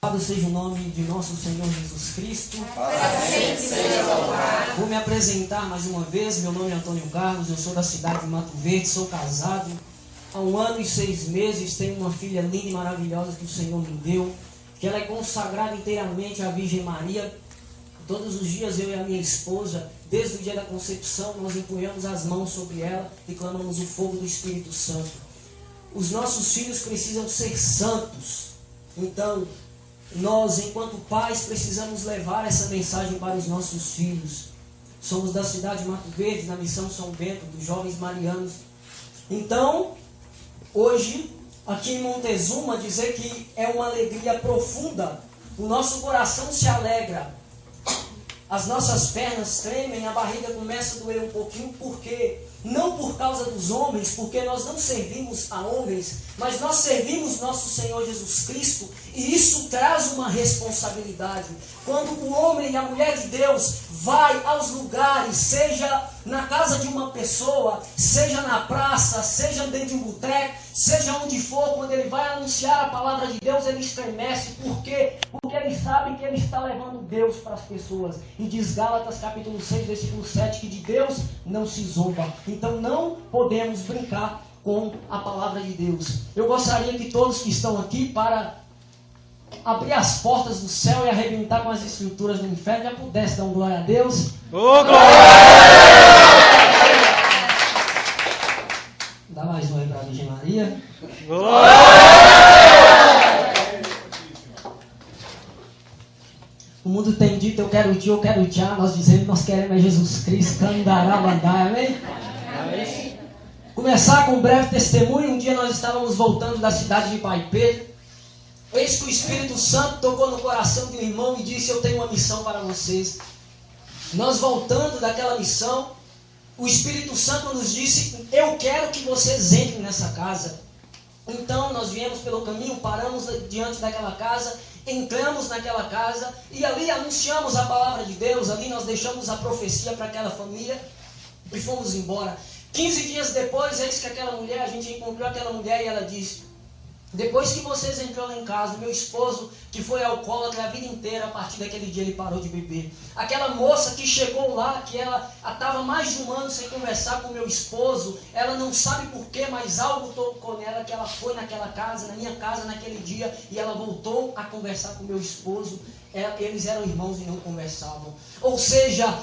Louvado seja o nome de nosso Senhor Jesus Cristo. Para sempre seja louvado. Vou me apresentar mais uma vez. Meu nome é Antônio Carlos, eu sou da cidade de Mato Verde, sou casado. Há 1 ano e 6 meses, tenho uma filha linda e maravilhosa que o Senhor me deu, que ela é consagrada inteiramente à Virgem Maria. Todos os dias eu e a minha esposa, desde o dia da concepção, nós empunhamos as mãos sobre ela e clamamos o fogo do Espírito Santo. Os nossos filhos precisam ser santos. Então, nós, enquanto pais, precisamos levar essa mensagem para os nossos filhos. Somos da cidade de Mato Verde, na Missão São Bento, dos Jovens Marianos. Então, hoje, aqui em Montezuma, dizer que é uma alegria profunda. O nosso coração se alegra. As nossas pernas tremem, a barriga começa a doer um pouquinho, porque não por causa dos homens, porque nós não servimos a homens, mas nós servimos nosso Senhor Jesus Cristo, e isso traz uma responsabilidade. Quando o homem e a mulher de Deus vai aos lugares, seja na casa de uma pessoa, seja na praça, seja dentro de um boteco, seja onde for, quando ele vai anunciar a palavra de Deus, ele estremece. Por quê? Porque ele sabe que ele está levando Deus para as pessoas. E diz Gálatas capítulo 6, versículo 7, que de Deus não se zomba. Então não podemos brincar com a palavra de Deus. Eu gostaria que todos que estão aqui, para abrir as portas do céu e arrebentar com as estruturas do inferno, já pudesse dar um glória a Deus. Oh, glória! Dá mais um aí para a Virgem Maria. O mundo tem dito, eu quero ti, eu quero já. Nós dizemos, nós queremos é Jesus Cristo. Candará, bandai, amém? Amém. Começar com um breve testemunho. Um dia nós estávamos voltando da cidade de Pai Pedro. Eis que o Espírito Santo tocou no coração de um irmão e disse, eu tenho uma missão para vocês. Nós voltando daquela missão, o Espírito Santo nos disse, eu quero que vocês entrem nessa casa. Então nós viemos pelo caminho, paramos diante daquela casa, entramos naquela casa e ali anunciamos a palavra de Deus, ali nós deixamos a profecia para aquela família e fomos embora. 15 dias depois, eis que aquela mulher, a gente encontrou aquela mulher e ela disse, depois que vocês entraram lá em casa, meu esposo, que foi alcoólatra a vida inteira, a partir daquele dia ele parou de beber. Aquela moça que chegou lá, que ela estava mais de 1 ano sem conversar com meu esposo, ela não sabe porquê, mas algo tocou nela, que ela foi naquela casa, na minha casa, naquele dia, e ela voltou a conversar com meu esposo. Eles eram irmãos e não conversavam. Ou seja,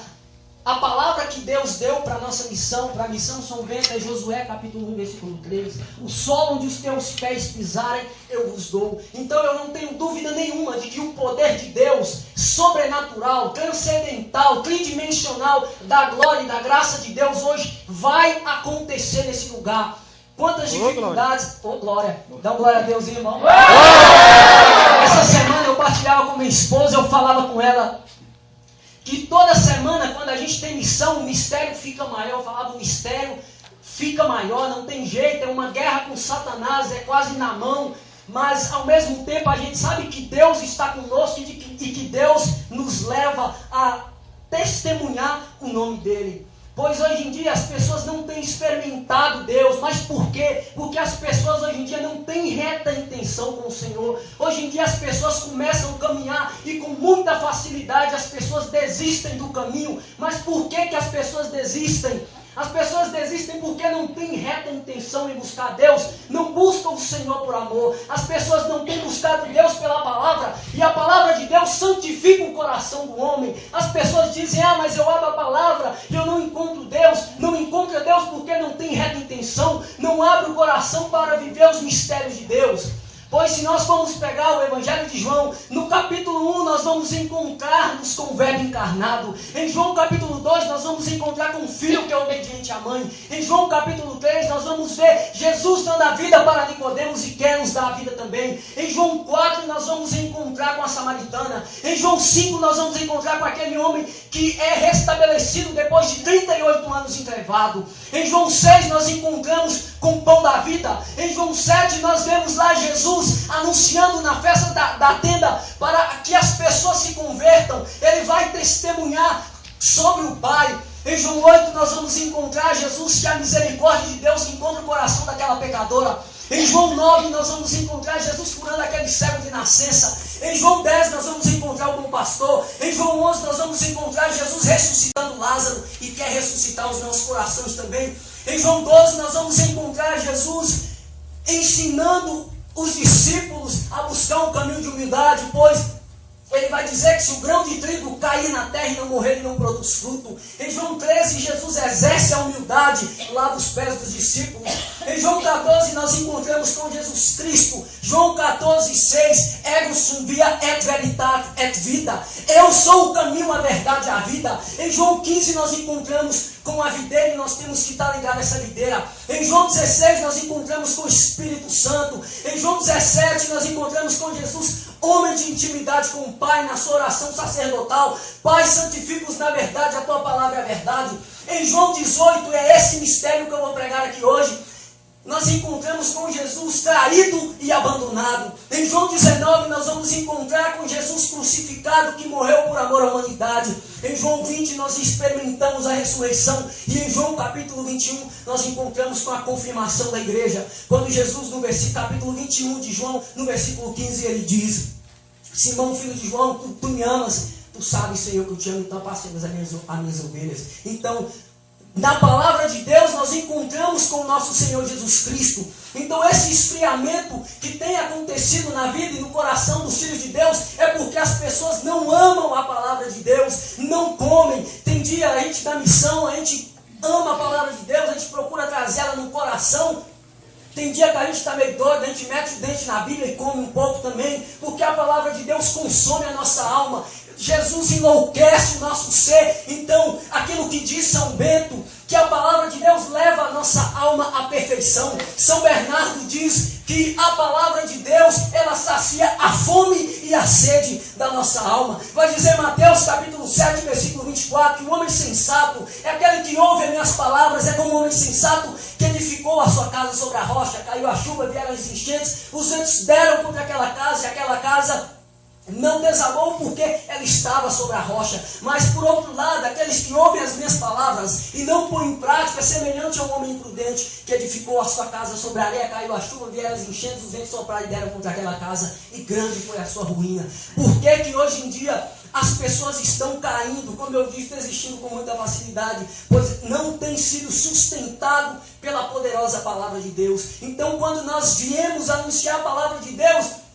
a palavra que Deus deu para a nossa missão, para a missão São Bento, é Josué capítulo 1, versículo 3. O solo onde os teus pés pisarem, eu vos dou. Então eu não tenho dúvida nenhuma de que o poder de Deus, sobrenatural, transcendental, tridimensional, da glória e da graça de Deus hoje, vai acontecer nesse lugar. Quantas dificuldades... Ô, glória! Dá uma glória a Deus, irmão. Essa semana eu partilhava com minha esposa, eu falava com ela que toda semana, quando a gente tem missão, o mistério fica maior. Eu falava, o mistério fica maior, não tem jeito, é uma guerra com Satanás, é quase na mão. Mas, ao mesmo tempo, a gente sabe que Deus está conosco e que Deus nos leva a testemunhar o nome dEle. Pois hoje em dia as pessoas não têm experimentado Deus. Mas por quê? Porque as pessoas hoje em dia não têm reta intenção com o Senhor. Hoje em dia as pessoas começam a caminhar e com muita facilidade as pessoas desistem do caminho. Mas por que as pessoas desistem? As pessoas desistem porque não têm reta intenção em buscar Deus, não buscam o Senhor por amor. As pessoas não têm buscado Deus pela palavra, e a palavra de Deus santifica o coração do homem. As pessoas dizem, mas eu abro a palavra e eu não encontro Deus. Não encontra Deus porque não tem reta intenção, não abre o coração para viver os mistérios de Deus. Pois se nós formos pegar o Evangelho de João, no capítulo 1 nós vamos encontrar-nos com o Verbo encarnado. Em João capítulo 2 nós vamos encontrar com o Filho que é obediente à mãe. Em João capítulo 3 nós vamos ver Jesus dando a vida para Nicodemos e quer nos dar a vida também. Em João 4 nós vamos encontrar com a samaritana. Em João 5 nós vamos encontrar com aquele homem que é restabelecido depois de 38 anos entrevado. Em João 6 nós encontramos com o pão da vida. Em João 7 nós vemos lá Jesus anunciando na festa da tenda para que as pessoas se convertam. Ele vai testemunhar sobre o Pai. Em João 8 nós vamos encontrar Jesus, que é a misericórdia de Deus que encontra o coração daquela pecadora. Em João 9 nós vamos encontrar Jesus curando aquele cego de nascença. Em João 10 nós vamos encontrar o bom pastor. Em João 11 nós vamos encontrar Jesus ressuscitando Lázaro e quer ressuscitar os nossos corações também. Em João 12 nós vamos encontrar Jesus ensinando os discípulos a buscar um caminho de humildade, pois ele vai dizer que se o grão de trigo cair na terra e não morrer, ele não produz fruto. Em João 13, Jesus exerce a humildade, lava os pés dos discípulos. Em João 14, nós encontramos com Jesus Cristo. João 14, 6, ego sum via et veritate et vida. Eu sou o caminho, a verdade e a vida. Em João 15, nós encontramos com a videira e nós temos que estar ligados a essa videira. Em João 16, nós encontramos com o Espírito Santo. Em João 17, nós encontramos com Jesus, homem de intimidade com o Pai, na sua oração sacerdotal. Pai, santifica-os na verdade, a tua palavra é a verdade. Em João 18, é esse mistério que eu vou pregar aqui hoje. Nós encontramos com Jesus traído e abandonado. Em João 19 nós vamos encontrar com Jesus crucificado, que morreu por amor à humanidade. Em João 20 nós experimentamos a ressurreição. E em João capítulo 21 nós encontramos com a confirmação da igreja. Quando Jesus, no capítulo 21 de João, no versículo 15, ele diz: Simão, filho de João, tu me amas, tu sabes, Senhor, que eu te amo, então apacentas as minhas ovelhas. Então, na palavra de Deus nós encontramos com o nosso Senhor Jesus Cristo. Então esse esfriamento que tem acontecido na vida e no coração dos filhos de Deus é porque as pessoas não amam a palavra de Deus, não comem. Tem dia a gente dá missão, a gente ama a palavra de Deus, a gente procura trazer ela no coração. Tem dia que a gente está meio doido, a gente mete o dente na Bíblia e come um pouco também, porque a palavra de Deus consome a nossa alma. Jesus enlouquece o nosso ser. Então, aquilo que diz São Bento, que a palavra de Deus leva a nossa alma à perfeição. São Bernardo diz que a palavra de Deus, ela sacia a fome e a sede da nossa alma. Vai dizer Mateus capítulo 7, versículo 24, que o homem sensato é aquele que ouve as minhas palavras, é como um homem sensato que edificou a sua casa sobre a rocha, caiu a chuva, vieram as enchentes, os ventos deram contra aquela casa e aquela casa não desabou porque ela estava sobre a rocha. Mas por outro lado, aqueles que ouvem as minhas palavras e não põem em prática, é semelhante a um homem imprudente que edificou a sua casa sobre a areia, caiu a chuva, vieram as enchentes, os ventos sopraram e deram contra aquela casa, e grande foi a sua ruína. Por que que hoje em dia as pessoas estão caindo, como eu disse, desistindo com muita facilidade? Pois não tem sido sustentado pela poderosa palavra de Deus. Então, quando nós viemos anunciar a palavra de Deus,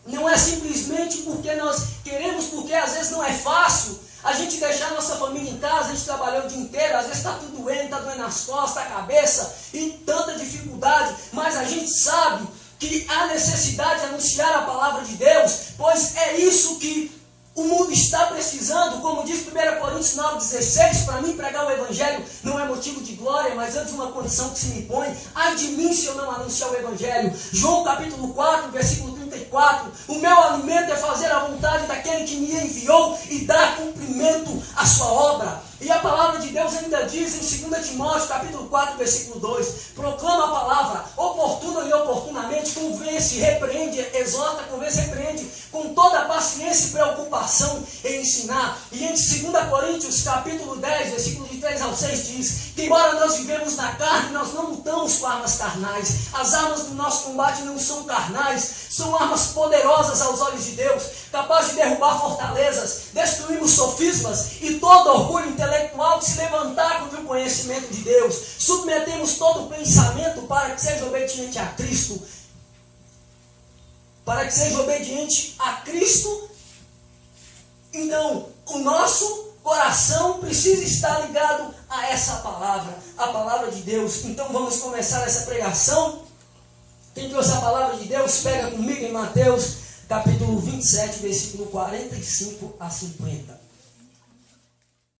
não é simplesmente porque nós queremos, porque às vezes não é fácil a gente deixar a nossa família em casa, a gente trabalhou o dia inteiro, às vezes está tudo doendo, está doendo nas costas, a cabeça, e tanta dificuldade, mas a gente sabe que há necessidade de anunciar a palavra de Deus, pois é isso que o mundo está precisando. Como diz 1 Coríntios 9,16, para mim pregar o Evangelho não é motivo de glória, mas antes uma condição que se me impõe. Ai de mim se eu não anunciar o Evangelho. João capítulo 4, versículo 34, o meu alimento é fazer a vontade daquele que me enviou e dar cumprimento à sua obra. E a palavra de Deus ainda diz em 2 Timóteo capítulo 4, versículo 2, proclama a palavra oportuna e oportunamente, convence, repreende, exorta, convence, repreende, com toda a paciência e preocupação em ensinar. E em 2 Coríntios capítulo 10, versículo de 3 ao 6 diz que embora nós vivemos na carne, nós não lutamos com armas carnais. As armas do nosso combate não são carnais, são armas poderosas aos olhos de Deus, capazes de derrubar fortalezas, destruímos sofismas e todo orgulho intelectual que se levantar contra o conhecimento de Deus. Submetemos todo o pensamento para que seja obediente a Cristo. Para que seja obediente a Cristo. Então, o nosso coração precisa estar ligado a essa palavra, a palavra de Deus. Então vamos começar essa pregação. Quem trouxe a palavra de Deus, pega comigo em Mateus capítulo 27, versículo 45 a 50.